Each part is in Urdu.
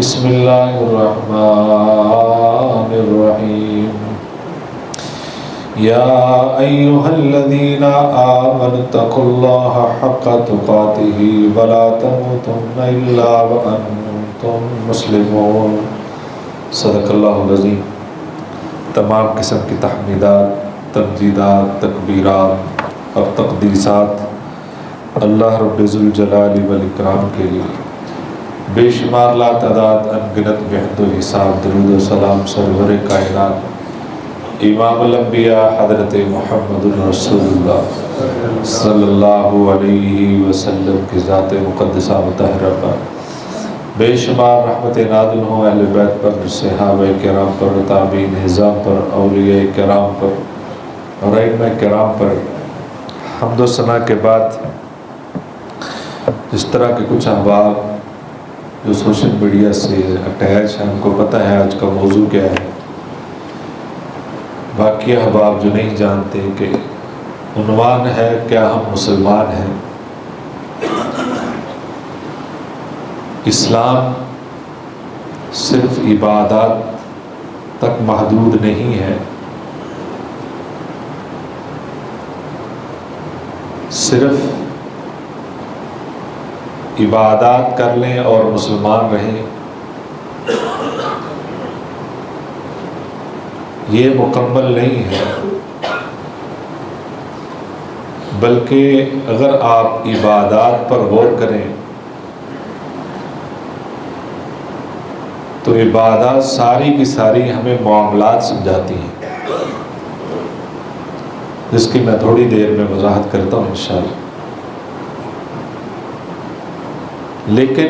بسم اللہ الرحمن الرحیم یا ایہا الذین آمنوا اتقوا اللہ حق تقاتہ ولا تموتن الا وانتم مسلمون۔ صدق اللہ العظیم۔ تمام قسم کی تحمیدات، تمجیدات، تکبیرات اور تقدیسات اللہ رب ذوالجلال والاکرام کے لیے، بے شمار لا تعداد انگنت بحد و حساب درود و سلام سرور کائنات امام الانبیاء حضرت محمد رسول اللہ صلی اللہ علیہ وسلم کی ذات مقدسہ مطہرہ پر بے شمار رحمت نازل ہوں اہل بیت پر، صحابہ کرام پر، تابعین نظام پر، اولیاء کرام پر اور ائمہ کرام پر۔ حمد و ثنا کے بعد جس طرح کے کچھ احباب جو سوشل میڈیا سے اٹیچ ہیں، ہم کو پتہ ہے آج کا موضوع کیا ہے۔ باقی احباب جو نہیں جانتے کہ عنوان ہے کیا ہم مسلمان ہیں۔ اسلام صرف عبادات تک محدود نہیں ہے، صرف عبادات کر لیں اور مسلمان رہیں یہ مکمل نہیں ہے، بلکہ اگر آپ عبادات پر غور کریں تو عبادات ساری کی ساری ہمیں معاملات سمجھاتی ہیں، جس کی میں تھوڑی دیر میں وضاحت کرتا ہوں انشاءاللہ۔ لیکن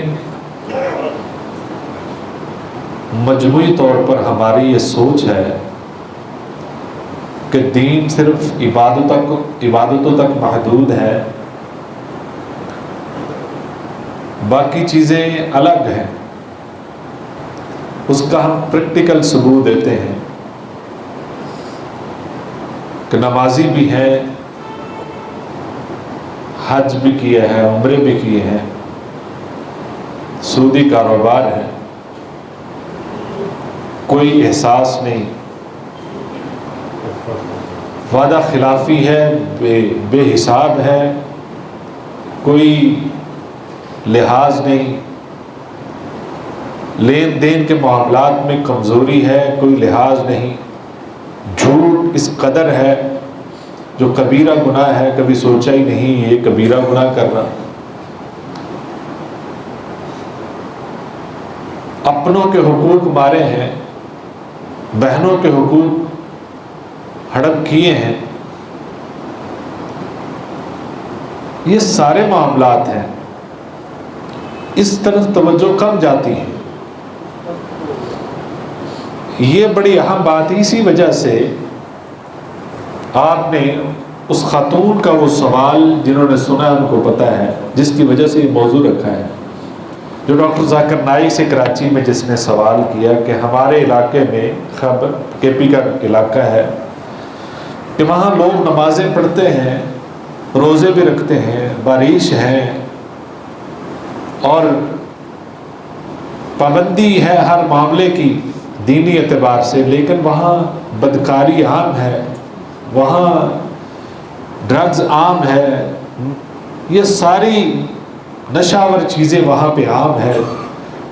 مجموعی طور پر ہماری یہ سوچ ہے کہ دین صرف عبادتوں تک محدود ہے، باقی چیزیں الگ ہیں، اس کا ہم پریکٹیکل ثبوت دیتے ہیں کہ نمازی بھی ہیں، حج بھی کیا ہے، عمرے بھی کیے ہیں، سودی کاروبار ہے، کوئی احساس نہیں، وعدہ خلافی ہے، بے حساب ہے، کوئی لحاظ نہیں، لین دین کے معاملات میں کمزوری ہے، کوئی لحاظ نہیں، جھوٹ اس قدر ہے جو کبیرہ گناہ ہے، کبھی سوچا ہی نہیں یہ کبیرہ گناہ کرنا، اپنوں کے حقوق مارے ہیں، بہنوں کے حقوق ہڑپ کیے ہیں، یہ سارے معاملات ہیں، اس طرف توجہ کم جاتی ہے۔ یہ بڑی اہم بات ہے، اسی وجہ سے آپ نے اس خاتون کا وہ سوال جنہوں نے سنا ان کو پتہ ہے، جس کی وجہ سے یہ موضوع رکھا ہے، جو ڈاکٹر ذاکر نائک سے کراچی میں جس نے سوال کیا کہ ہمارے علاقے میں خیبر کے پی کا علاقہ ہے کہ وہاں لوگ نمازیں پڑھتے ہیں، روزے بھی رکھتے ہیں، بارش ہے اور پابندی ہے ہر معاملے کی دینی اعتبار سے، لیکن وہاں بدکاری عام ہے، وہاں ڈرگز عام ہے، یہ ساری نشاور چیزیں وہاں پہ عام ہے،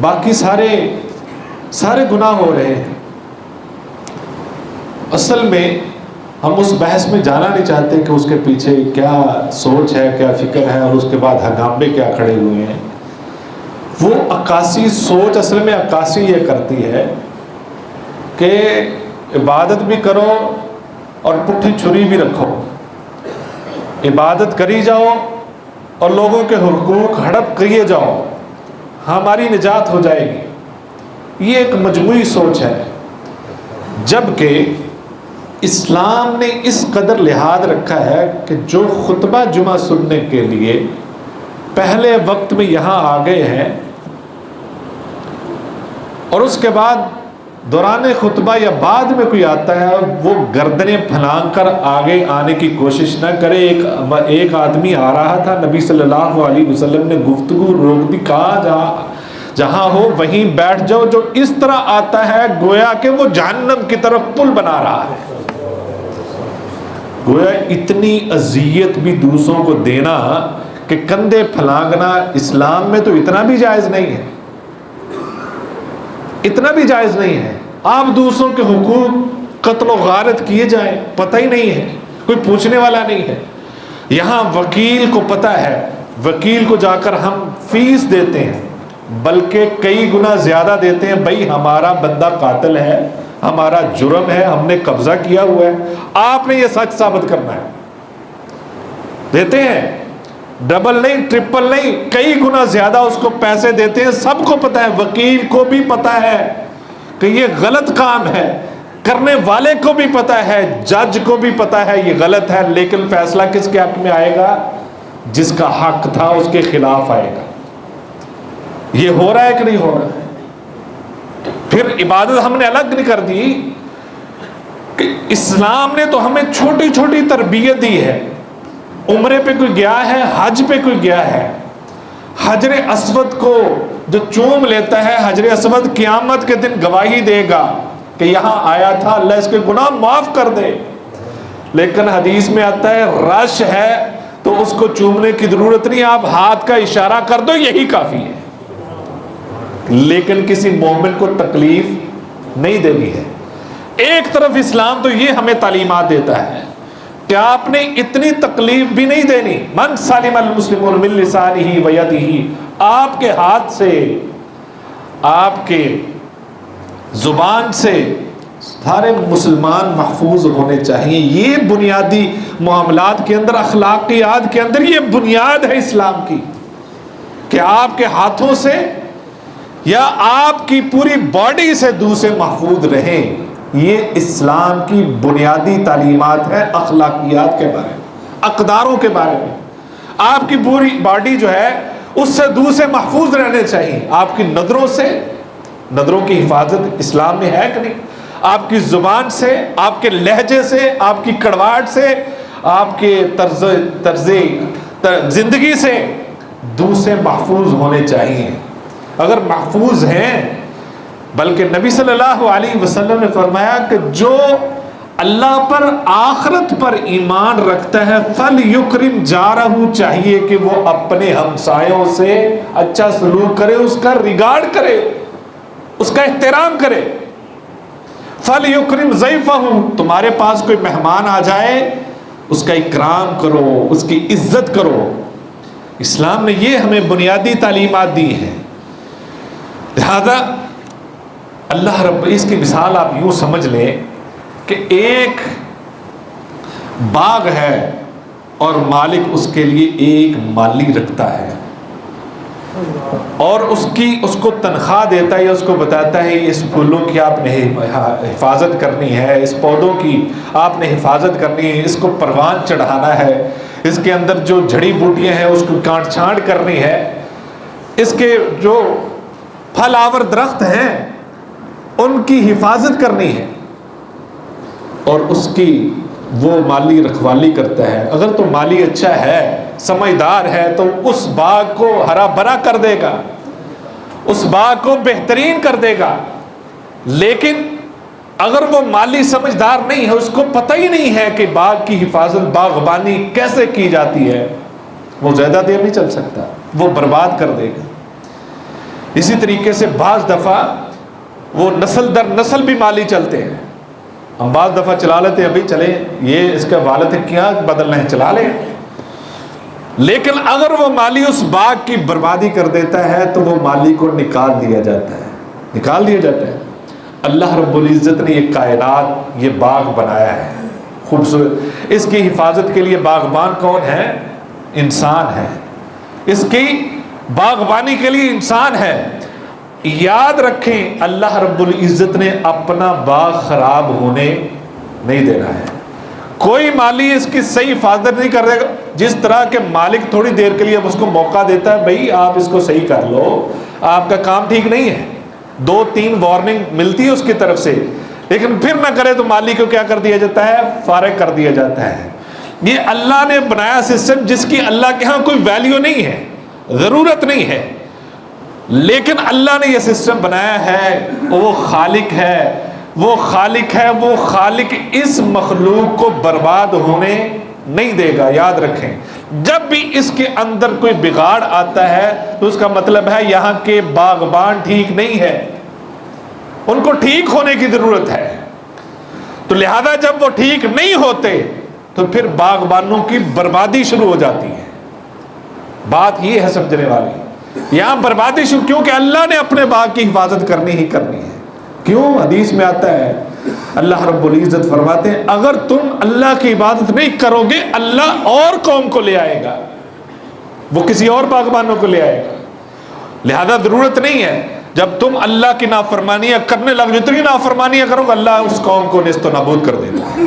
باقی سارے گناہ ہو رہے ہیں۔ اصل میں ہم اس بحث میں جانا نہیں چاہتے کہ اس کے پیچھے کیا سوچ ہے، کیا فکر ہے، اور اس کے بعد ہنگامے کیا کھڑے ہوئے ہیں۔ وہ عکاسی سوچ اصل میں عکاسی یہ کرتی ہے کہ عبادت بھی کرو اور پٹھی چھری بھی رکھو، عبادت کری جاؤ اور لوگوں کے حقوق ہڑپ کیے جاؤ، ہماری نجات ہو جائے گی۔ یہ ایک مجموعی سوچ ہے، جبکہ اسلام نے اس قدر لحاظ رکھا ہے کہ جو خطبہ جمعہ سننے کے لیے پہلے وقت میں یہاں آ گئے ہیں اور اس کے بعد دوران خطبہ یا بعد میں کوئی آتا ہے وہ گردنیں پھلانگ کر آگے آنے کی کوشش نہ کرے۔ ایک آدمی آ رہا تھا، نبی صلی اللہ علیہ وسلم نے گفتگو روک دی، کہا جہاں ہو وہیں بیٹھ جاؤ، جو اس طرح آتا ہے گویا کہ وہ جہنم کی طرف پل بنا رہا ہے۔ گویا اتنی اذیت بھی دوسروں کو دینا کہ کندھے پھلانگنا اسلام میں تو اتنا بھی جائز نہیں ہے، اتنا بھی جائز نہیں ہے۔ آپ دوسروں کے حقوق قتل و غارت کیے جائیں، پتہ ہی نہیں ہے، کوئی پوچھنے والا نہیں ہے۔ یہاں وکیل کو پتہ ہے، وکیل کو جا کر ہم فیس دیتے ہیں، بلکہ کئی گنا زیادہ دیتے ہیں، بھائی ہمارا بندہ قاتل ہے، ہمارا جرم ہے، ہم نے قبضہ کیا ہوا ہے، آپ نے یہ سچ ثابت کرنا ہے، دیتے ہیں۔ ڈبل نہیں، ٹرپل نہیں، کئی گنا زیادہ اس کو پیسے دیتے ہیں۔ سب کو پتہ ہے، وکیل کو بھی پتہ ہے کہ یہ غلط کام ہے، کرنے والے کو بھی پتہ ہے، جج کو بھی پتہ ہے یہ غلط ہے، لیکن فیصلہ کس کے حق میں آئے گا؟ جس کا حق تھا اس کے خلاف آئے گا۔ یہ ہو رہا ہے کہ نہیں ہو رہا ہے؟ پھر عبادت ہم نے الگ نہیں کر دی کہ اسلام نے تو ہمیں چھوٹی چھوٹی تربیت دی ہے۔ عمرے پہ کوئی گیا ہے، حج پہ کوئی گیا ہے، حجر اسود کو جو چوم لیتا ہے، حجر اسود قیامت کے دن گواہی دے گا کہ یہاں آیا تھا، اللہ اس کے گناہ معاف کر دے۔ لیکن حدیث میں آتا ہے رش ہے تو اس کو چومنے کی ضرورت نہیں، آپ ہاتھ کا اشارہ کر دو یہی کافی ہے۔ لیکن کسی مومن کو تکلیف نہیں دینی ہے۔ ایک طرف اسلام تو یہ ہمیں تعلیمات دیتا ہے کہ آپ نے اتنی تکلیف بھی نہیں دینی۔ من سالم المسلمون من لسانہ و یدہ، آپ کے ہاتھ سے، آپ کے زبان سے سارے مسلمان محفوظ ہونے چاہیے۔ یہ بنیادی معاملات کے اندر، اخلاقیات کے اندر یہ بنیاد ہے اسلام کی کہ آپ کے ہاتھوں سے یا آپ کی پوری باڈی سے دوسرے محفوظ رہیں۔ یہ اسلام کی بنیادی تعلیمات ہیں اخلاقیات کے بارے میں، اقداروں کے بارے میں۔ آپ کی پوری باڈی جو ہے اس سے دوسرے محفوظ رہنے چاہیے۔ آپ کی نظروں سے، نظروں کی حفاظت اسلام میں ہے کہ نہیں؟ آپ کی زبان سے، آپ کے لہجے سے، آپ کی کڑواہٹ سے، آپ کے طرز زندگی سے دوسرے محفوظ ہونے چاہیے۔ اگر محفوظ ہیں، بلکہ نبی صلی اللہ علیہ وسلم نے فرمایا کہ جو اللہ پر، آخرت پر ایمان رکھتا ہے فَلْيُكْرِمْ جَارَهُ، چاہیے کہ وہ اپنے ہمسایوں سے اچھا سلوک کرے، اس کا ریگارڈ کرے، اس کا احترام کرے۔ فَلْيُكْرِمْ ضَيْفَهُ، تمہارے پاس کوئی مہمان آ جائے اس کا اکرام کرو، اس کی عزت کرو۔ اسلام نے یہ ہمیں بنیادی تعلیمات دی ہیں۔ لہذا اللہ رب، اس کی مثال آپ یوں سمجھ لیں کہ ایک باغ ہے اور مالک اس کے لیے ایک مالی رکھتا ہے اور اس کو تنخواہ دیتا ہے، یا اس کو بتاتا ہے اس پھولوں کی آپ نے حفاظت کرنی ہے، اس پودوں کی آپ نے حفاظت کرنی ہے، اس کو پروان چڑھانا ہے، اس کے اندر جو جڑی بوٹیاں ہیں اس کو کاٹ چھانٹ کرنی ہے، اس کے جو پھل آور درخت ہیں ان کی حفاظت کرنی ہے، اور اس کی وہ مالی رکھوالی کرتا ہے۔ اگر تو مالی اچھا ہے، سمجھدار ہے، تو اس باغ کو ہرا بھرا کر دے گا، اس باغ کو بہترین کر دے گا۔ لیکن اگر وہ مالی سمجھدار نہیں ہے، اس کو پتہ ہی نہیں ہے کہ باغ کی حفاظت، باغبانی کیسے کی جاتی ہے، وہ زیادہ دیر نہیں چل سکتا، وہ برباد کر دے گا۔ اسی طریقے سے بعض دفعہ وہ نسل در نسل بھی مالی چلتے ہیں۔ ہم بعض دفعہ چلا لیتے ہیں، ابھی چلیں یہ اس کا والد ہے، کیا بدلنا ہے، چلا لیں۔ لیکن اگر وہ مالی اس باغ کی بربادی کر دیتا ہے تو وہ مالی کو نکال دیا جاتا ہے، نکال دیا جاتا ہے۔ اللہ رب العزت نے یہ کائنات، یہ باغ بنایا ہے خوبصورت، اس کی حفاظت کے لیے باغبان کون ہے؟ انسان ہے، اس کی باغبانی کے لیے انسان ہے۔ یاد رکھیں اللہ رب العزت نے اپنا باغ خراب ہونے نہیں دینا ہے۔ کوئی مالی اس کی صحیح حفاظت نہیں کرے گا۔ جس طرح کے مالک تھوڑی دیر کے لیے اب اس کو موقع دیتا ہے، بھائی آپ اس کو صحیح کر لو، آپ کا کام ٹھیک نہیں ہے، 2-3 وارننگ ملتی ہے اس کی طرف سے، لیکن پھر نہ کرے تو مالی کو کیا کر دیا جاتا ہے؟ فارغ کر دیا جاتا ہے۔ یہ اللہ نے بنایا سسٹم جس کی اللہ کے ہاں کوئی ویلیو نہیں ہے، ضرورت نہیں ہے۔ لیکن اللہ نے یہ سسٹم بنایا ہے، وہ خالق ہے، وہ خالق ہے، وہ خالق اس مخلوق کو برباد ہونے نہیں دے گا. یاد رکھیں، جب بھی اس کے اندر کوئی بگاڑ آتا ہے تو اس کا مطلب ہے یہاں کے باغبان ٹھیک نہیں ہے، ان کو ٹھیک ہونے کی ضرورت ہے. تو لہذا جب وہ ٹھیک نہیں ہوتے تو پھر باغبانوں کی بربادی شروع ہو جاتی ہے. بات یہ ہے سمجھنے والی، یہاں بربادی شروع، کیونکہ اللہ نے اپنے باغ کی حفاظت کرنی ہی کرنی ہے. کیوں؟ حدیث میں آتا ہے، اللہ رب العزت فرماتے ہیں اگر تم اللہ کی عبادت نہیں کرو گے اللہ اور قوم کو لے آئے گا، وہ کسی اور باغبانوں کو لے آئے گا. لہذا ضرورت نہیں ہے جب تم اللہ کی نافرمانیاں کرنے لگ جتنی نافرمانیاں کرو گے اللہ اس قوم کو نیست و نابود کر دیتا ہے.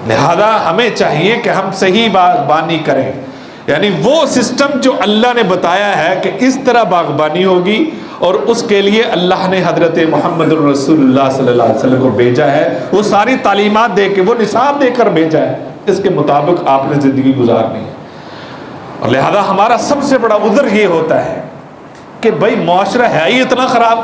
لہذا ہمیں چاہیے کہ ہم صحیح باغبانی کریں، یعنی وہ سسٹم جو اللہ نے بتایا ہے کہ اس طرح باغبانی ہوگی، اور اس کے لیے اللہ نے حضرت محمد رسول اللہ صلی اللہ علیہ وسلم کو بھیجا ہے، وہ ساری تعلیمات دے کے، وہ نصاب دے کر بھیجا ہے، اس کے مطابق آپ نے زندگی گزارنی ہے. اور لہذا ہمارا سب سے بڑا عذر یہ ہوتا ہے کہ بھائی معاشرہ ہے ہی اتنا خراب،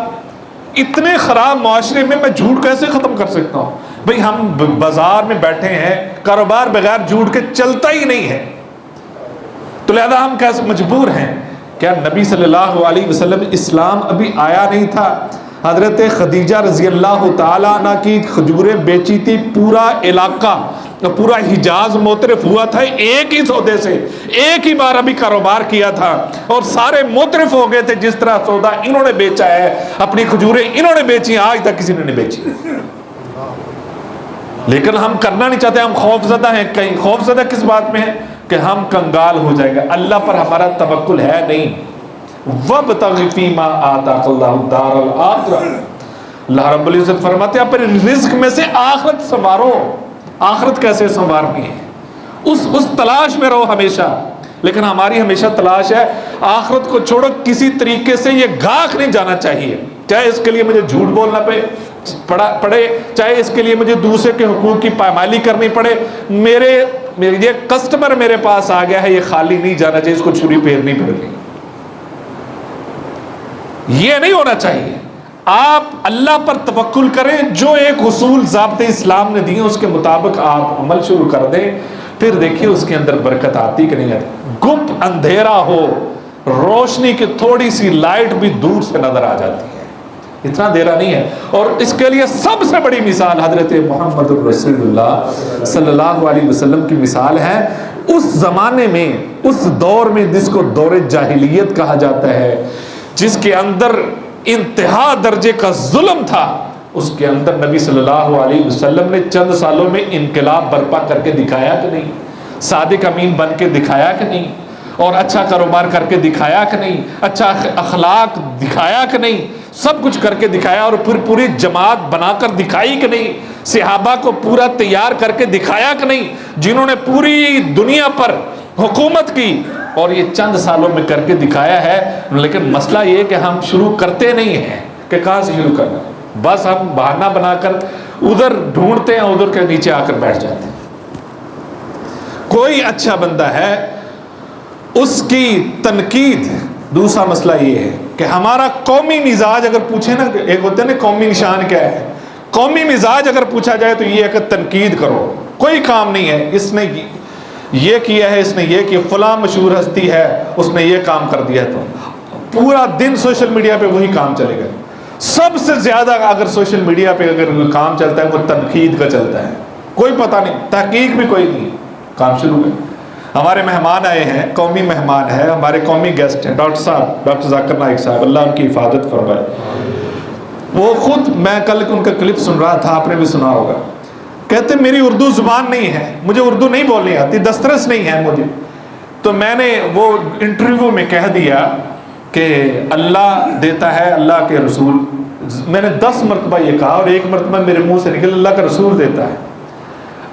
اتنے خراب معاشرے میں میں جھوٹ کیسے ختم کر سکتا ہوں؟ بھائی ہم بازار میں بیٹھے ہیں، کاروبار بغیر جھوٹ کے چلتا ہی نہیں ہے، تو لہذا ہم کیسے مجبور ہیں. کیا نبی صلی اللہ علیہ وسلم اسلام ابھی آیا نہیں تھا؟ حضرت خدیجہ رضی اللہ تعالیٰ عنہ کی کھجوریں بیچی تھی، پورا علاقہ، پورا حجاز موترف ہوا تھا ایک ہی سودے سے، ایک ہی بار ابھی کاروبار کیا تھا اور سارے موترف ہو گئے تھے. جس طرح سودا انہوں نے بیچا ہے، اپنی کھجوریں انہوں نے بیچی، آج تک کسی نے نہیں بیچی. لیکن ہم کرنا نہیں چاہتے، ہم خوف زدہ ہیں. کہیں خوف زدہ کس بات میں ہے؟ کہ ہم کنگال ہو جائیں گے. اللہ پر ہمارا توکل ہے نہیں. وَابْتَغِ فِي مَا آتَاكَ اللَّهُ الدَّارَ الْآخِرَةَ، اللہ رب العزت فرماتے ہیں اپنے رزق میں سے آخرت سنوارو. آخرت کیسے سنوارنی ہے؟ اس تلاش میں رہو ہمیشہ. لیکن ہماری ہمیشہ تلاش ہے آخرت کو چھوڑو، کسی طریقے سے یہ گاہک نہیں جانا چاہیے، چاہے اس کے لیے مجھے جھوٹ بولنا پڑے، چاہے اس کے لیے مجھے دوسرے کے حقوق کی پامالی کرنی پڑے. یہ کسٹمر میرے پاس آ گیا ہے، یہ خالی نہیں جانا چاہیے، اس کو چھری پھیرنی پڑے گی. یہ نہیں ہونا چاہیے. آپ اللہ پر توکل کریں، جو ایک اصول ضابطے اسلام نے دیے اس کے مطابق آپ عمل شروع کر دیں، پھر دیکھیے اس کے اندر برکت آتی کہ نہیں آتی. گپ اندھیرا ہو، روشنی کی تھوڑی سی لائٹ بھی دور سے نظر آ جاتی ہے، اتنا اندھیرا نہیں ہے. اور اس کے لیے سب سے بڑی مثال حضرت محمد رسول اللہ صلی اللہ علیہ وسلم کی مثال ہے. اس زمانے میں، اس دور میں جس کو دور جاہلیت کہا جاتا ہے، جس کے اندر انتہا درجے کا ظلم تھا، اس کے اندر نبی صلی اللہ علیہ وسلم نے چند سالوں میں انقلاب برپا کر کے دکھایا کہ نہیں؟ صادق امین بن کے دکھایا کہ نہیں؟ اور اچھا کاروبار کر کے دکھایا کہ نہیں؟ اچھا اخلاق دکھایا کہ نہیں؟ سب کچھ کر کے دکھایا. اور پھر پوری جماعت بنا کر دکھائی کہ نہیں؟ صحابہ کو پورا تیار کر کے دکھایا کہ نہیں؟ جنہوں نے پوری دنیا پر حکومت کی، اور یہ چند سالوں میں کر کے دکھایا ہے. لیکن مسئلہ یہ کہ ہم شروع کرتے نہیں ہیں کہ کہاں سے شروع کرنا، بس ہم بہانہ بنا کر ادھر ڈھونڈتے ہیں، ادھر کے نیچے آ کر بیٹھ جاتے ہیں. کوئی اچھا بندہ ہے اس کی تنقید. دوسرا مسئلہ یہ ہے کہ ہمارا قومی مزاج اگر پوچھے نا، ایک ہوتا ہے نا قومی نشان کیا ہے، قومی مزاج اگر پوچھا جائے تو یہ ہے کہ تنقید کرو. کوئی کام نہیں ہے، اس نے یہ کیا ہے، اس نے یہ کیا، فلاں مشہور ہستی ہے اس نے یہ کام کر دیا، تو پورا دن سوشل میڈیا پہ وہی کام چلے گا. سب سے زیادہ اگر سوشل میڈیا پہ اگر کام چلتا ہے وہ تنقید کا چلتا ہے. کوئی پتہ نہیں، تحقیق بھی کوئی نہیں. کام شروع ہے. ہمارے مہمان آئے ہیں، قومی مہمان ہے، ہمارے قومی گیسٹ ہیں، ڈاکٹر صاحب، ڈاکٹر ذاکر نائک صاحب، اللہ ان کی حفاظت فرمائے. وہ خود، میں کل ان کا کلپ سن رہا تھا، آپ نے بھی سنا ہوگا، کہتے میری اردو زبان نہیں ہے، مجھے اردو نہیں بولنی آتی، دسترس نہیں ہے مجھے. تو میں نے وہ انٹرویو میں کہہ دیا کہ اللہ دیتا ہے، اللہ کے رسول، میں نے 10 مرتبہ یہ کہا اور 1 مرتبہ میرے منہ سے نکل اللہ کا رسول دیتا ہے.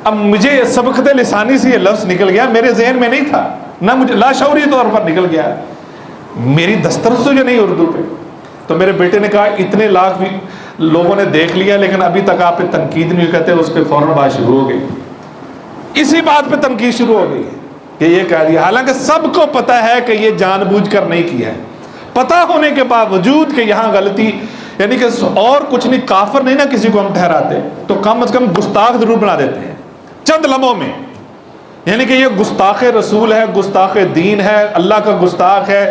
اب مجھے سبقت لسانی سے یہ لفظ نکل گیا، میرے ذہن میں نہیں تھا، نہ مجھے لاشعوری طور پر نکل گیا، میری دسترس تو جو نہیں اردو پہ. تو میرے بیٹے نے کہا اتنے لاکھ لوگوں نے دیکھ لیا لیکن ابھی تک آپ پہ تنقید نہیں کہتے. اس پہ فوراً بات شروع ہو گئی، اسی بات پہ تنقید شروع ہو گئی کہ یہ کہہ دیا، حالانکہ سب کو پتہ ہے کہ یہ جان بوجھ کر نہیں کیا ہے. پتہ ہونے کے باوجود کہ یہاں غلطی، یعنی کہ اور کچھ نہیں، کافر نہیں نا کسی کو ہم ٹھہراتے، تو کم از کم گستاخ ضرور بنا دیتے ہیں چند لمحوں میں، یعنی کہ یہ گستاخ رسول ہے، گستاخ دین ہے، اللہ کا گستاخ ہے،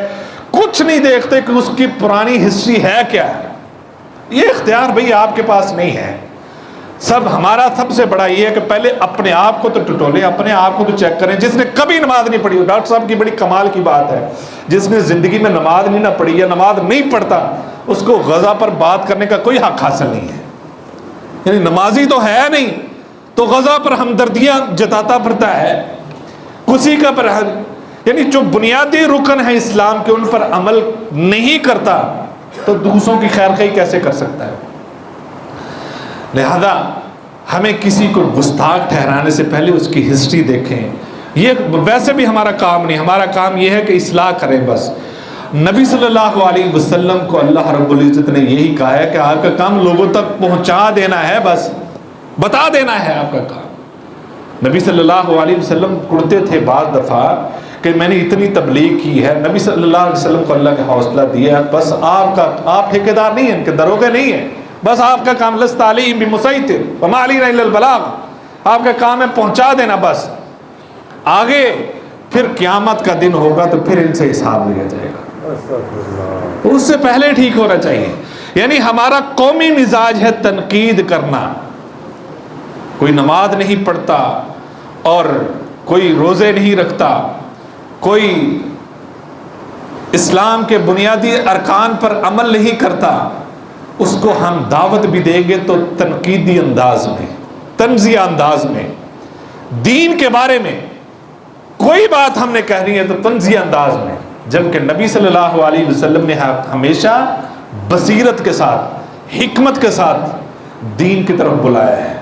کچھ نہیں دیکھتے کہ اس کی پرانی ہسٹری ہے کیا ہے۔ یہ اختیار بھئی آپ کے پاس نہیں ہے۔ ہمارا سب سے بڑا یہ ہے کہ پہلے اپنے آپ کو تو ٹٹولیں، اپنے آپ کو تو چیک کریں۔ جس نے کبھی نماز نہیں پڑھی، ڈاکٹر صاحب کی بڑی کمال کی بات ہے، جس نے زندگی میں نماز نہیں نہ پڑھی یا نماز نہیں پڑھتا، اس کو غزہ پر بات کرنے کا کوئی حق حاصل نہیں ہے۔ یعنی نمازی تو ہے نہیں تو غزہ پر ہمدردیاں جتاتا پھرتا ہے، کسی کا پر، یعنی جو بنیادی رکن ہے اسلام کے ان پر عمل نہیں کرتا تو دوسروں کی خیر خواہی کیسے کر سکتا ہے؟ لہذا ہمیں کسی کو گستاخ ٹھہرانے سے پہلے اس کی ہسٹری دیکھیں۔ یہ ویسے بھی ہمارا کام نہیں، ہمارا کام یہ ہے کہ اصلاح کریں بس۔ نبی صلی اللہ علیہ وسلم کو اللہ رب العزت نے یہی کہا ہے کہ آپ کا کام لوگوں تک پہنچا دینا ہے، بس بتا دینا ہے آپ کا کام۔ نبی صلی اللہ علیہ وسلم کرتے تھے بعض دفعہ کہ میں نے اتنی تبلیغ کی ہے، نبی صلی اللہ علیہ وسلم کو اللہ نے حوصلہ دیا، بس آپ ٹھیکیدار نہیں ہیں، ان کے دروگے نہیں ہیں، بس آپ کا کام لست علیہم بمسیطر وما علینا الا البلاغ، آپ کا کام ہے پہنچا دینا بس، آگے پھر قیامت کا دن ہوگا تو پھر ان سے حساب لیا جائے گا، اس سے پہلے ٹھیک ہونا چاہیے۔ یعنی ہمارا قومی مزاج ہے تنقید کرنا۔ کوئی نماز نہیں پڑھتا اور کوئی روزے نہیں رکھتا، کوئی اسلام کے بنیادی ارکان پر عمل نہیں کرتا، اس کو ہم دعوت بھی دیں گے تو تنقیدی انداز میں، تنزیہ انداز میں، دین کے بارے میں کوئی بات ہم نے کہنی ہے تو تنزیہ انداز میں، جبکہ نبی صلی اللہ علیہ وسلم نے ہمیشہ بصیرت کے ساتھ، حکمت کے ساتھ دین کی طرف بلایا ہے۔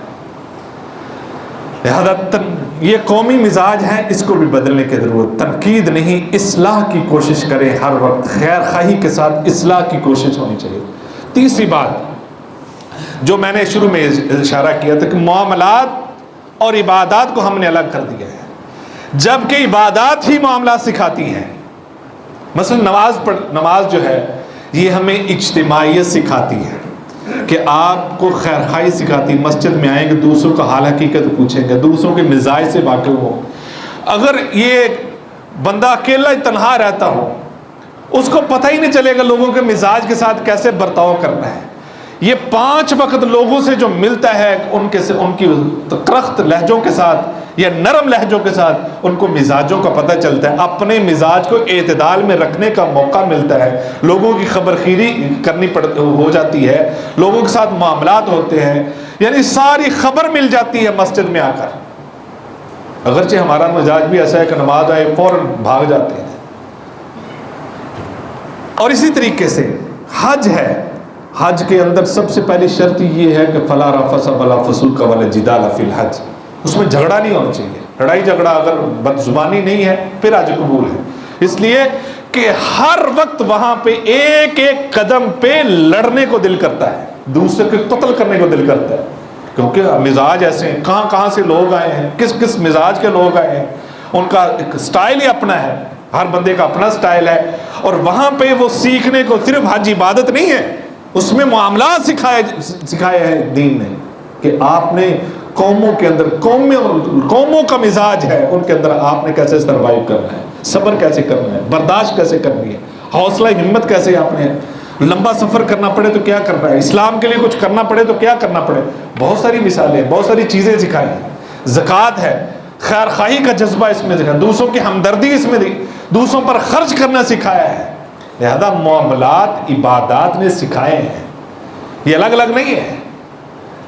لہذا یہ قومی مزاج ہے، اس کو بھی بدلنے کی ضرورت، تنقید نہیں، اصلاح کی کوشش کریں، ہر وقت خیر خواہی کے ساتھ اصلاح کی کوشش ہونی چاہیے۔ تیسری بات جو میں نے شروع میں اشارہ کیا تھا کہ معاملات اور عبادات کو ہم نے الگ کر دیا ہے، جبکہ عبادات ہی معاملات سکھاتی ہیں۔ مثلا نماز جو ہے یہ ہمیں اجتماعیت سکھاتی ہے کہ آپ کو خیر خواہی سکھاتی، مسجد میں آئیں گے دوسروں کا حال حقیقت پوچھیں گے، دوسروں کے مزاج سے واقف ہو۔ اگر یہ بندہ اکیلا تنہا رہتا ہو، اس کو پتہ ہی نہیں چلے گا لوگوں کے مزاج کے ساتھ کیسے برتاؤ کرنا ہے۔ یہ 5 وقت لوگوں سے جو ملتا ہے ان کی ترخت لہجوں کے ساتھ یا نرم لہجوں کے ساتھ ان کو مزاجوں کا پتہ چلتا ہے، اپنے مزاج کو اعتدال میں رکھنے کا موقع ملتا ہے، لوگوں کی خبر خیری کرنی ہو جاتی ہے، لوگوں کے ساتھ معاملات ہوتے ہیں، یعنی ساری خبر مل جاتی ہے مسجد میں آ کر۔ اگرچہ ہمارا مزاج بھی ایسا ہے کہ نماز آئے فوراً بھاگ جاتے ہیں۔ اور اسی طریقے سے حج ہے، حج کے اندر سب سے پہلی شرط یہ ہے کہ فلا رفث ولا فسوق ولا جدال فی الحج، اس میں جھگڑا نہیں ہونا چاہیے۔ لڑائی جھگڑا اگر بد زبانی نہیں ہے پھر حج قبول ہے، اس لیے کہ ہر وقت وہاں پہ ایک ایک قدم پہ لڑنے کو دل کرتا ہے، دوسرے کو قتل کرنے کو دل کرتا ہے، کیونکہ مزاج ایسے ہیں، کہاں کہاں سے لوگ آئے ہیں، کس کس مزاج کے لوگ آئے ہیں، ان کا ایک سٹائل ہی اپنا ہے، ہر بندے کا اپنا سٹائل ہے۔ اور وہاں پہ وہ سیکھنے کو صرف حج عبادت نہیں ہے، اس میں معاملات سکھائے ہیں دین نے، کہ آپ نے قوموں کے اندر قوموں کا مزاج ہے، ان کے اندر آپ نے کیسے سروائیو کرنا ہے، صبر کیسے کرنا ہے، برداشت کیسے کرنی ہے، حوصلہ ہمت کیسے آپ نے، لمبا سفر کرنا پڑے تو کیا کرنا ہے، اسلام کے لیے کچھ کرنا پڑے تو کیا کرنا پڑے، بہت ساری مثالیں، بہت ساری چیزیں سکھائی ہیں۔ زکوٰۃ ہے، خیر خواہی کا جذبہ اس میں دکھا، دوسروں کی ہمدردی اس میں دی، دوسروں پر خرچ کرنا سکھایا ہے۔ لہذا معاملات عبادات نے سکھائے ہیں، یہ الگ الگ نہیں ہے،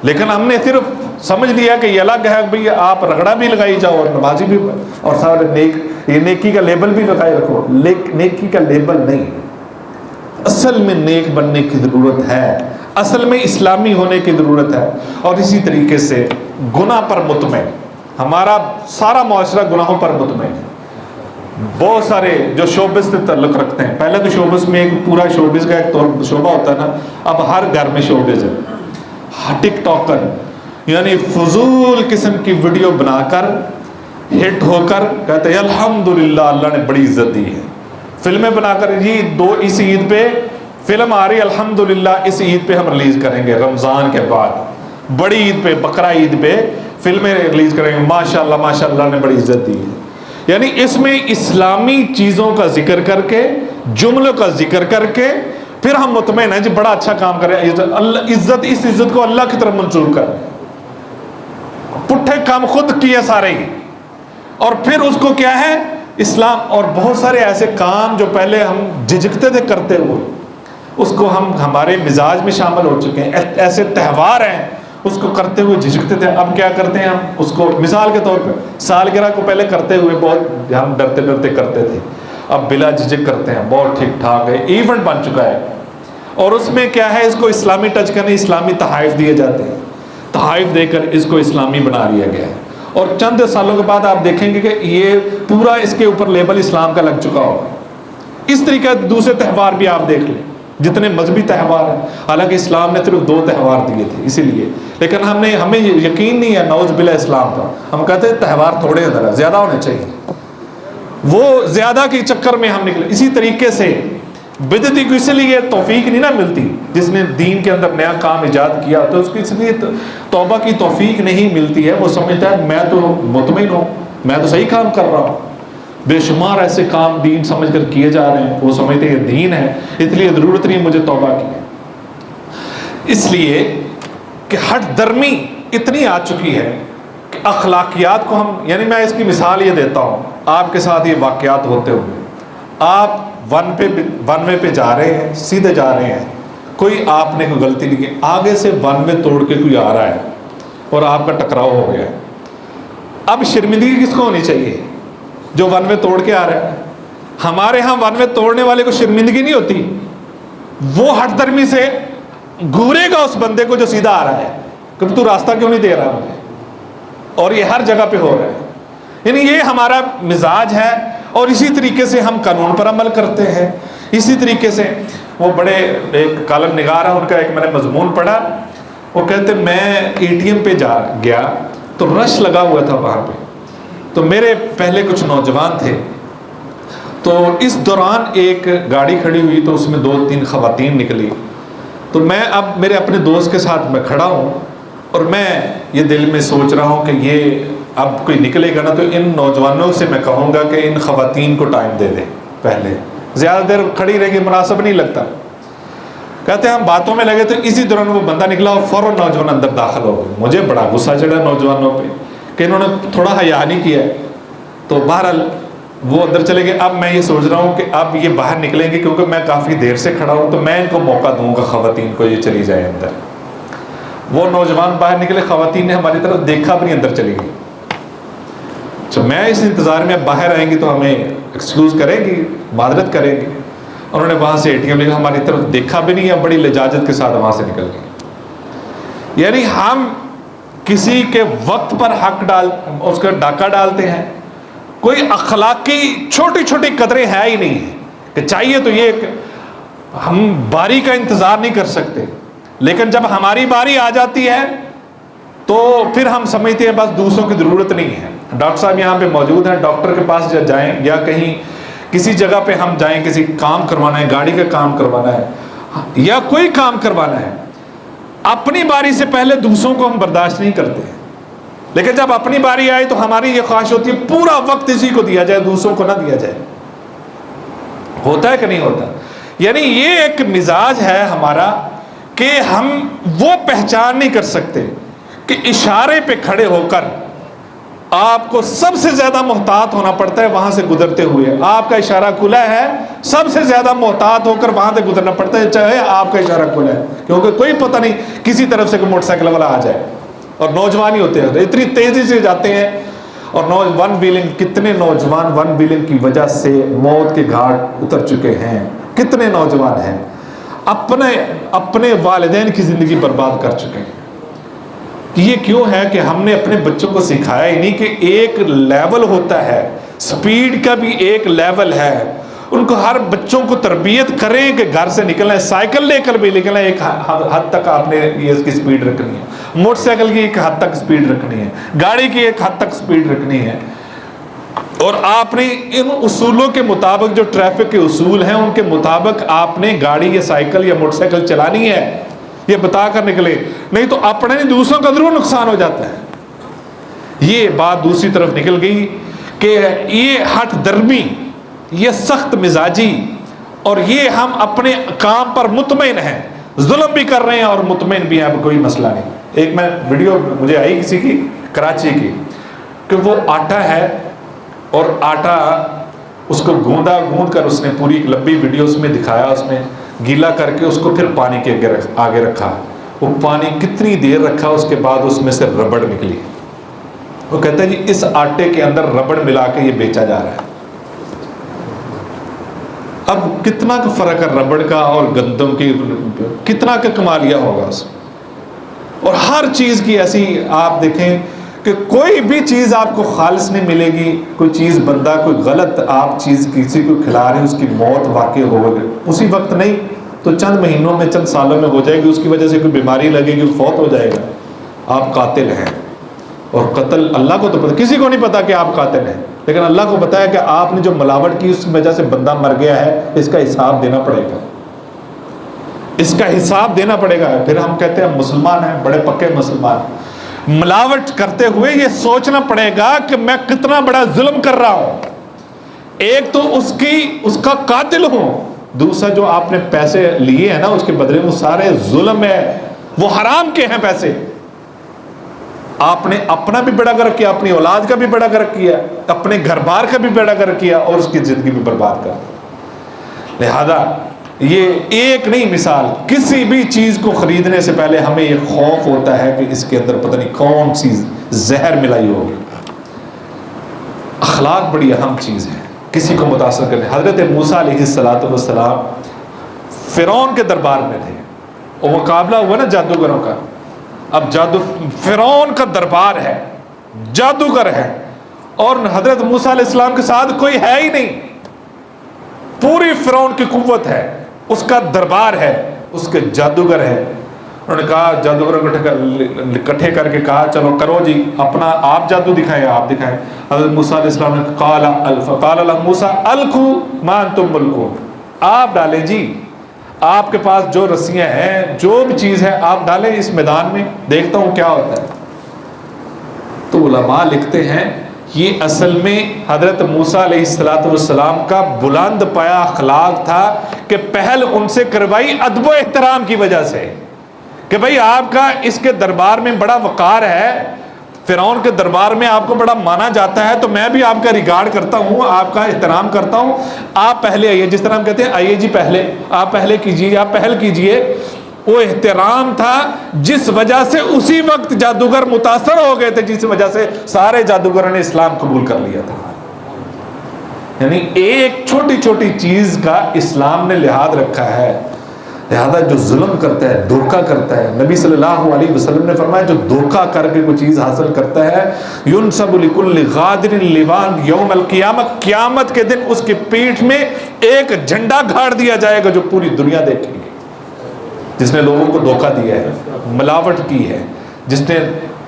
لیکن ہم نے صرف سمجھ لیا کہ یہ الگ ہے، بھئی آپ رگڑا بھی لگائی جاؤ اور نمازی بھی، اور سارے نیکی کا لیبل بھی لگائے رکھو، نیکی کا لیبل نہیں، اصل میں نیک بننے کی ضرورت ہے، اصل میں اسلامی ہونے کی ضرورت ہے۔ اور اسی طریقے سے گناہ پر مطمئن، ہمارا سارا معاشرہ گناہوں پر مطمئن ہے۔ بہت سارے جو شوبز سے تعلق رکھتے ہیں، پہلے تو شوبز میں ایک پورا شوبز کا ایک شعبہ ہوتا ہے نا، اب ہر گھر میں شوبز ہے۔ ٹک ٹاکر یعنی فضول قسم کی ویڈیو بنا کر ہٹ ہو کر کہتے ہیں الحمدللہ اللہ نے بڑی عزت دی ہے، فلمیں بنا کر جی اس عید پہ فلم آ رہی الحمدللہ اس عید پہ ہم ریلیز کریں گے، رمضان کے بعد بڑی عید پہ بقرہ عید پہ فلمیں ریلیز کریں گے، ماشاءاللہ ماشاءاللہ نے بڑی عزت دی ہے۔ یعنی اس میں اسلامی چیزوں کا ذکر کر کے، جملوں کا ذکر کر کے پھر ہم مطمئن ہیں جی بڑا اچھا کام کر رہے ہیں، عزت اس عزت کو اللہ کی طرف منسوب کر رہے ہیں، پٹھے کام خود کیے سارے ہی، اور پھر اس کو کیا ہے اسلام۔ اور بہت سارے ایسے کام جو پہلے ہم جھجکتے تھے کرتے ہوئے، اس کو ہم ہمارے مزاج میں شامل ہو چکے ہیں۔ ایسے تہوار ہیں اس کو کرتے ہوئے جھجکتے تھے، اب کیا کرتے ہیں ہم اس کو مثال کے طور پہ سالگرہ کو پہلے کرتے ہوئے بہت ہم ڈرتے ڈرتے کرتے تھے، اب بلا جھجک کرتے ہیں، بہت ٹھیک ٹھاک ہے، ایونٹ بن چکا ہے۔ اور اس میں کیا ہے اس کو اسلامی ٹچ کرنے، اسلامی تحائف دیے جاتے ہیں، تحائف دے کر اس کو اسلامی بنا لیا گیا ہے۔ اور چند سالوں کے بعد آپ دیکھیں گے کہ یہ پورا اس کے اوپر لیبل اسلام کا لگ چکا ہوگا۔ اس طریقے دوسرے تہوار بھی آپ دیکھ لیں، جتنے مذہبی تہوار ہیں، حالانکہ اسلام نے صرف 2 تہوار دیے تھے اسی لیے، لیکن ہمیں یقین نہیں ہے نعوذ باللہ اسلام کا، ہم کہتے ہیں تہوار تھوڑے ہیں، زیادہ ہونے چاہیے، وہ زیادہ کے چکر میں ہم نکلے۔ اسی طریقے سے بدعتی کو اس لیے توفیق نہیں نہ ملتی، جس نے دین کے اندر نیا کام ایجاد کیا تو اس کو اس لیے توبہ کی توفیق نہیں ملتی ہے، وہ سمجھتا ہے میں تو مطمئن ہوں، میں تو صحیح کام کر رہا ہوں۔ بے شمار ایسے کام دین سمجھ کر کیے جا رہے ہیں، وہ سمجھتے ہیں یہ دین ہے، اس لیے ضرورت نہیں مجھے توبہ کی۔ اس لیے کہ ہٹ درمی اتنی آ چکی ہے کہ اخلاقیات کو ہم، یعنی میں اس کی مثال یہ دیتا ہوں، آپ کے ساتھ یہ واقعات ہوتے ہوئے، آپ ون وے پہ جا رہے ہیں، سیدھے جا رہے ہیں، کوئی آپ نے کوئی غلطی نہیں کی، آگے سے ون وے توڑ کے کوئی آ رہا ہے اور آپ کا ٹکراؤ ہو گیا ہے، اب شرمندگی کس کو ہونی چاہیے؟ جو ون وے توڑ کے آ رہا ہے۔ ہمارے ہاں ون وے توڑنے والے کو شرمندگی نہیں ہوتی، وہ ہٹ درمی سے گھورے گا اس بندے کو جو سیدھا آ رہا ہے کہ تو راستہ کیوں نہیں دے رہا مجھے، اور یہ ہر جگہ پہ ہو رہا ہے۔ یعنی یہ ہمارا مزاج ہے، اور اسی طریقے سے ہم قانون پر عمل کرتے ہیں۔ اسی طریقے سے وہ بڑے ایک کالم نگار ہیں، ان کا ایک میں نے مضمون پڑھا، وہ کہتے میں اے ٹی ایم پہ گیا تو رش لگا ہوا تھا وہاں پہ، تو میرے پہلے کچھ نوجوان تھے، تو اس دوران ایک گاڑی کھڑی ہوئی تو اس میں 2-3 خواتین نکلی، تو میں اب میرے اپنے دوست کے ساتھ میں کھڑا ہوں، اور میں یہ دل میں سوچ رہا ہوں کہ یہ اب کوئی نکلے گا نا تو ان نوجوانوں سے میں کہوں گا کہ ان خواتین کو ٹائم دے دیں، پہلے زیادہ دیر کھڑی رہے گی مناسب نہیں لگتا۔ کہتے ہیں ہم باتوں میں لگے تو اسی دوران وہ بندہ نکلا اور فوراً نوجوان اندر داخل ہو گئے۔ مجھے بڑا غصہ چڑھا نوجوانوں پہ کہ انہوں نے تھوڑا حیا نہیں کیا ہے، تو بہرحال وہ اندر چلے گئے۔ اب میں یہ سوچ رہا ہوں کہ اب یہ باہر نکلیں گے، کیونکہ میں کافی دیر سے کھڑا ہوں، تو میں ان کو موقع دوں گا خواتین کو یہ چلی جائے اندر۔ وہ نوجوان باہر نکلے، خواتین نے ہماری طرف دیکھا بھی نہیں، اندر چلی گئی۔ تو میں اس انتظار میں اب باہر آئیں گی تو ہمیں ایکسکیوز کریں گی، معذرت کریں گی۔ انہوں نے وہاں سے اے ٹی ایم لے کر ہماری طرف دیکھا بھی نہیں ہے، بڑی لجاجت کے ساتھ وہاں سے نکل گئے۔ یعنی ہم کسی کے وقت پر حق اس کا ڈاکہ ڈالتے ہیں، کوئی اخلاقی چھوٹی چھوٹی قدریں ہے ہی نہیں کہ چاہیے تو یہ کہ ہم باری کا انتظار نہیں کر سکتے، لیکن جب ہماری باری آ جاتی ہے تو پھر ہم سمجھتے ہیں بس دوسروں کی ضرورت نہیں ہے۔ ڈاکٹر صاحب یہاں پہ موجود ہیں، ڈاکٹر کے پاس جائیں یا کہیں کسی جگہ پہ ہم جائیں، کسی کام کروانا ہے، گاڑی کا کام کروانا ہے یا کوئی کام کروانا ہے، اپنی باری سے پہلے دوسروں کو ہم برداشت نہیں کرتے، لیکن جب اپنی باری آئی تو ہماری یہ خواہش ہوتی ہے پورا وقت اسی کو دیا جائے، دوسروں کو نہ دیا جائے۔ ہوتا ہے کہ نہیں ہوتا؟ یعنی یہ ایک مزاج ہے ہمارا کہ ہم وہ پہچان نہیں کر سکتے کہ اشارے پہ کھڑے ہو کر آپ کو سب سے زیادہ محتاط ہونا پڑتا ہے وہاں سے گزرتے ہوئے۔ آپ کا اشارہ کھلا ہے، سب سے زیادہ محتاط ہو کر وہاں سے گزرنا پڑتا ہے، چاہے آپ کا اشارہ کھلا ہے، کیونکہ کوئی پتہ نہیں کسی طرف سے کوئی موٹر سائیکل والا آ جائے، اور نوجوان ہی ہوتے ہیں اتنی تیزی سے جاتے ہیں۔ اور ون ویلنگ، کتنے نوجوان ون ویلنگ کی وجہ سے موت کے گھاٹ اتر چکے ہیں، کتنے نوجوان ہیں اپنے والدین کی زندگی برباد کر چکے ہیں۔ یہ کیوں ہے کہ ہم نے اپنے بچوں کو سکھایا ہی نہیں کہ ایک لیول ہوتا ہے، سپیڈ کا بھی ایک لیول ہے۔ ان کو ہر بچوں کو تربیت کریں کہ گھر سے نکلنا ہے، سائیکل لے کر بھی نکلنا ہے، ایک حد تک آپ نے یہ اس کی سپیڈ رکھنی ہے، موٹر سائیکل کی ایک حد تک سپیڈ رکھنی ہے، گاڑی کی ایک حد تک سپیڈ رکھنی ہے، اور آپ نے ان اصولوں کے مطابق، جو ٹریفک کے اصول ہیں ان کے مطابق آپ نے گاڑی یا سائیکل یا موٹر سائیکل چلانی ہے، یہ بتا کر نکلے، نہیں تو اپنے دوسروں کا ضرور نقصان ہو جاتا ہے۔ یہ بات دوسری طرف نکل گئی کہ یہ ہٹ درمی، یہ سخت مزاجی، اور یہ ہم اپنے کام پر مطمئن ہیں، ظلم بھی کر رہے ہیں اور مطمئن بھی ہیں، اب کوئی مسئلہ نہیں۔ ایک میں ویڈیو مجھے آئی کسی کی کراچی کی، کہ وہ آٹا ہے اور آٹا اس کو گوند کر اس نے پوری ایک لمبی ویڈیو اس میں دکھایا، اس نے گیلا کر کے اس کو پھر پانی کے آگے رکھا، وہ پانی کتنی دیر رکھا، اس کے بعد اس میں سے ربڑ نکلی۔ وہ کہتا ہے جی اس آٹے کے اندر ربڑ ملا کے یہ بیچا جا رہا ہے۔ اب کتنا کا فرق ہے ربڑ کا اور گندم کی، کتنا کا کما لیا ہوگا اس میں۔ اور ہر چیز کی ایسی آپ دیکھیں کہ کوئی بھی چیز آپ کو خالص نہیں ملے گی، کوئی چیز بندہ کوئی غلط آپ چیز کسی کو کھلا رہے ہیں، اس کی موت واقع ہوگی اسی وقت نہیں تو چند مہینوں میں چند سالوں میں ہو جائے گی، اس کی وجہ سے کوئی بیماری لگے گی، فوت ہو جائے گا، آپ قاتل ہیں۔ اور قتل اللہ کو تو پتہ، کسی کو نہیں پتا کہ آپ قاتل ہیں، لیکن اللہ کو پتا ہے کہ آپ نے جو ملاوٹ کی اس وجہ سے بندہ مر گیا ہے، اس کا حساب دینا پڑے گا، اس کا حساب دینا پڑے گا۔ پھر ہم کہتے ہیں مسلمان ہیں، بڑے پکے مسلمان، ملاوٹ کرتے ہوئے یہ سوچنا پڑے گا کہ میں کتنا بڑا ظلم کر رہا ہوں۔ ایک تو اس کا قاتل ہوں، دوسرا جو آپ نے پیسے لیے ہیں نا اس کے بدلے وہ سارے ظلم ہے، وہ حرام کے ہیں پیسے۔ آپ نے اپنا بھی بیڑا گرک کیا، اپنی اولاد کا بھی بیڑا گرک کیا، اپنے گھر بار کا بھی بیڑا گرک کیا، اور اس کی زندگی بھی برباد کر۔ لہذا یہ ایک نہیں مثال، کسی بھی چیز کو خریدنے سے پہلے ہمیں یہ خوف ہوتا ہے کہ اس کے اندر پتہ نہیں کون سی زہر ملائی ہوگی۔ اخلاق بڑی اہم چیز ہے، کسی کو متاثر کرنے۔ حضرت موسیٰ علیہ السلام فرعون کے دربار میں تھے، اور مقابلہ ہوا نا جادوگروں کا۔ اب فرعون کا دربار ہے، جادوگر ہے، اور حضرت موسیٰ علیہ السلام کے ساتھ کوئی ہے ہی نہیں، پوری فرعون کی قوت ہے، اس کا دربار ہے، اس کے جادوگر ہے۔ انہوں نے کہا، جادوگروں کو اکٹھے کر کے کہا چلو کرو جی، اپنا آپ جادو دکھائیں، آپ دکھائیں۔ حضرت موسیٰ علیہ السلام نے قال لهم موسیٰ القوا ما انتم ملقون، آپ ڈالیں جی، آپ کے پاس جو رسیاں ہیں، جو بھی چیز ہے آپ ڈالیں اس میدان میں، دیکھتا ہوں کیا ہوتا ہے۔ تو علماء لکھتے ہیں یہ اصل میں حضرت موسیٰ علیہ السلام کا بلند پایا اخلاق تھا کہ پہل ان سے کروائی ادب و احترام کی وجہ سے، کہ بھئی آپ کا اس کے دربار میں بڑا وقار ہے، فرعون کے دربار میں آپ کو بڑا مانا جاتا ہے، تو میں بھی آپ کا ریگارڈ کرتا ہوں، آپ کا احترام کرتا ہوں، آپ پہلے آئیے، جس طرح ہم کہتے ہیں آئیے جی پہلے، آپ پہلے کیجیے، آپ پہل کیجیے۔ وہ احترام تھا جس وجہ سے اسی وقت جادوگر متاثر ہو گئے تھے، جس وجہ سے سارے جادوگروں نے اسلام قبول کر لیا تھا۔ یعنی ایک چھوٹی چھوٹی چیز کا اسلام نے لحاظ رکھا ہے۔ لہذا جو ظلم کرتا ہے، دھوکہ کرتا ہے، نبی صلی اللہ علیہ وسلم نے فرمایا جو دھوکہ کر کے کوئی چیز حاصل کرتا ہے، يُنْسَبُ لِكُلِّ غَادِرٍ لِوَانٍ يَوْمَ الْقِيَامَةِ، قیامت کے دن اس کی پیٹھ میں ایک جھنڈا گاڑ دیا جائے گا جو پوری دنیا دیکھے گی، جس نے لوگوں کو دھوکہ دیا ہے، ملاوٹ کی ہے، جس نے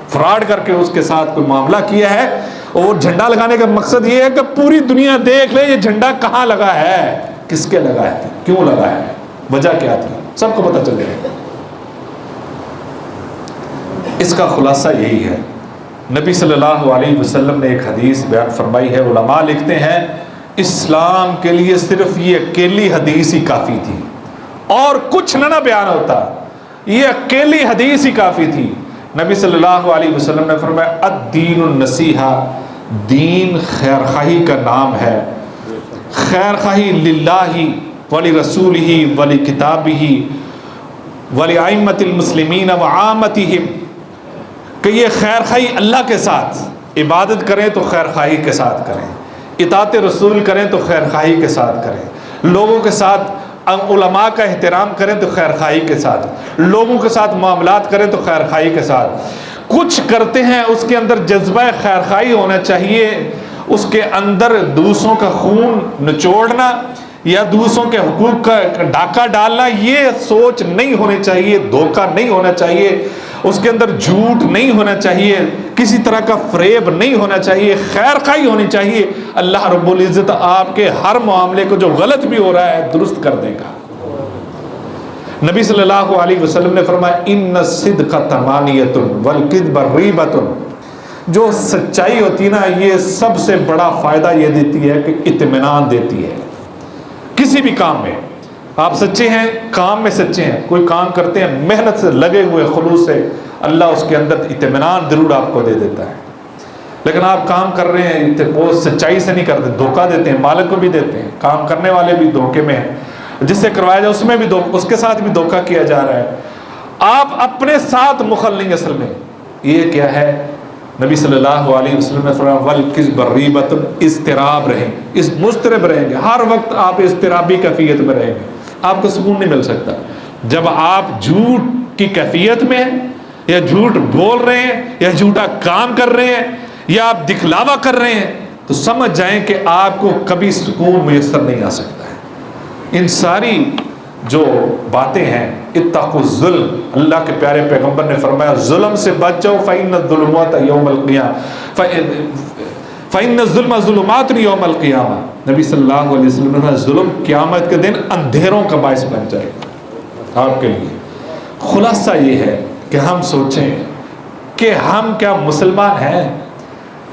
فراڈ کر کے اس کے ساتھ کوئی معاملہ کیا ہے۔ اور جھنڈا لگانے کا مقصد یہ ہے کہ پوری دنیا دیکھ لے یہ جھنڈا کہاں لگا ہے، کس کے لگا ہے، کیوں لگا ہے، وجہ کیا تھی، سب کو پتہ چل جائے گا۔ اس کا خلاصہ یہی ہے۔ نبی صلی اللہ علیہ وسلم نے ایک حدیث بیان فرمائی ہے، علماء لکھتے ہیں اسلام کے لیے صرف یہ اکیلی حدیث ہی کافی تھی، اور کچھ نہ بیان ہوتا، یہ اکیلی حدیث ہی کافی تھی۔ نبی صلی اللہ علیہ وسلم نے فرمایا الدین النصیحہ، دین خیر خواہی کا نام ہے، خیر خواہی للہ ولرسولہ ولکتابہ ولائمۃ المسلمین وعامتہم، کہ یہ خیر خواہی اللہ کے ساتھ، عبادت کریں تو خیر خواہی کے ساتھ کریں، اطاعت رسول کریں تو خیر خواہی کے ساتھ کریں، لوگوں کے ساتھ علماء کا احترام کریں تو خیر خواہی کے ساتھ، لوگوں کے ساتھ معاملات کریں تو خیر خواہی کے ساتھ۔ کچھ کرتے ہیں اس کے اندر جذبہ خیر خواہی ہونا چاہیے، اس کے اندر دوسروں کا خون نچوڑنا یا دوسروں کے حقوق کا ڈاکہ ڈالنا یہ سوچ نہیں ہونی چاہیے، دھوکہ نہیں ہونا چاہیے۔ اس کے اندر جھوٹ نہیں ہونا چاہیے، کسی طرح کا فریب نہیں ہونا چاہیے، خیر خواہی ہونی چاہیے، اللہ رب العزت آپ کے ہر معاملے کو جو غلط بھی ہو رہا ہے درست کر دے گا۔ نبی صلی اللہ علیہ وسلم نے فرمایا ان الصدق تمانیۃ والکذب ریبۃ، جو سچائی ہوتی ہے نا یہ سب سے بڑا فائدہ یہ دیتی ہے کہ اطمینان دیتی ہے۔ کسی بھی کام میں آپ سچے ہیں، کام میں سچے ہیں، کوئی کام کرتے ہیں محنت سے لگے ہوئے خلوص سے، اللہ اس کے اندر اطمینان ضرور آپ کو دے دیتا ہے۔ لیکن آپ کام کر رہے ہیں وہ سچائی سے نہیں کرتے، دھوکہ دیتے ہیں، مالک کو بھی دیتے ہیں، کام کرنے والے بھی دھوکے میں ہیں، جس سے کروایا جائے اس میں بھی اس کے ساتھ بھی دھوکہ کیا جا رہا ہے۔ آپ اپنے ساتھ مخل نہیں، اصل میں یہ کیا ہے؟ نبی صلی اللہ علیہ وسلم نے فرمایا والکذب ریبۃ، اضطراب رہیں، اس مضطرب رہیں گے، ہر وقت آپ اضطرابی کیفیت میں رہیں گے، آپ کو سکون نہیں مل سکتا۔ جب آپ جھوٹ کی کیفیت میں ہیں یا جھوٹ بول رہے ہیں یا جھوٹا کام کر رہے ہیں یا آپ دکھلاوا کر رہے ہیں تو سمجھ جائیں کہ آپ کو کبھی سکون میسر نہیں آ سکتا ہے۔ ان ساری جو باتیں ہیں، اتقوا الظلم، اللہ کے پیارے پیغمبر نے فرمایا ظلم سے بچ جاؤ، فإن الظلمات یوم القیامہ، فإن الظلم ظلمات یوم القیامہ، نبی صلی اللہ علیہ وسلم نے فرمایا ظلم قیامت کے دن اندھیروں کا باعث بن جائے گا آپ کے لیے۔ خلاصہ یہ ہے کہ ہم سوچیں کہ ہم کیا مسلمان ہیں؟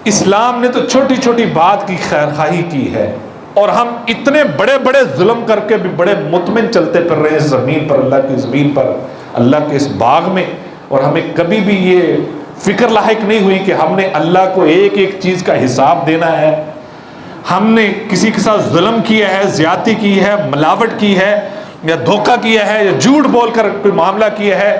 اسلام نے تو چھوٹی چھوٹی بات کی خیر خواہی کی ہے، اور ہم اتنے بڑے بڑے ظلم کر کے بھی بڑے مطمئن چلتے پھر رہے ہیں اس زمین پر، اللہ کی زمین پر، اللہ کے اس باغ میں، اور ہمیں کبھی بھی یہ فکر لاحق نہیں ہوئی کہ ہم نے اللہ کو ایک ایک چیز کا حساب دینا ہے۔ ہم نے کسی کے ساتھ ظلم کیا ہے، زیادتی کی ہے، ملاوٹ کی ہے، یا دھوکہ کیا ہے، یا جھوٹ بول کر کوئی معاملہ کیا ہے،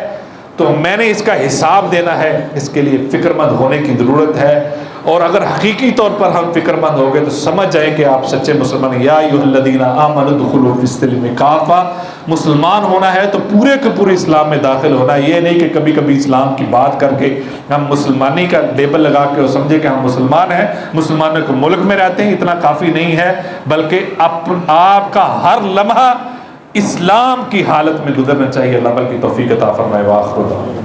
تو میں نے اس کا حساب دینا ہے، اس کے لیے فکر مند ہونے کی ضرورت ہے۔ اور اگر حقیقی طور پر ہم فکر مند ہو گئے تو سمجھ جائیں کہ آپ سچے مسلمان۔ یا ایھا الذین آمنوا ادخلوا فی السلم کافہ، مسلمان ہونا ہے تو پورے کے پورے اسلام میں داخل ہونا ہے، یہ نہیں کہ کبھی کبھی اسلام کی بات کر کے ہم مسلمانی کا لیبل لگا کے سمجھے کہ ہم مسلمان ہیں، مسلمانوں کے ملک میں رہتے ہیں، اتنا کافی نہیں ہے، بلکہ آپ کا ہر لمحہ اسلام کی حالت میں گزرنا چاہیے۔ اللہ بلکہ توفیق عطا فرمائے۔ وآخر دعوانا